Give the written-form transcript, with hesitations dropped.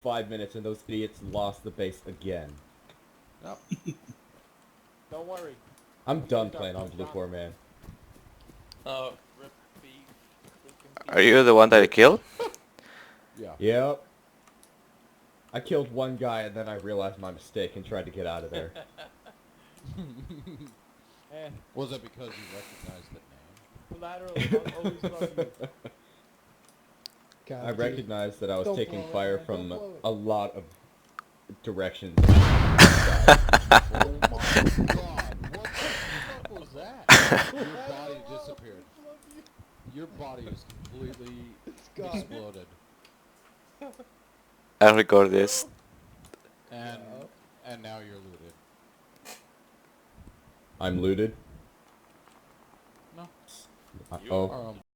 5 minutes and those idiots lost the base again. Yep. Don't worry. I'm done playing on Blue Core, man. Oh, rip beef. Are you the one that I killed? Yeah. Yep. I killed one guy and then I realized my mistake and tried to get out of there. And Was it because you recognized the name? collateral, I'll always love you. God, I dude. recognized that I was Don't taking blow it, fire man. from Don't blow it. a lot of directions. Oh my god, what the fuck was that? Your body disappeared. Your body is completely gone. exploded. I'll record this. And now you're looted. I'm looted. No. Oh. Are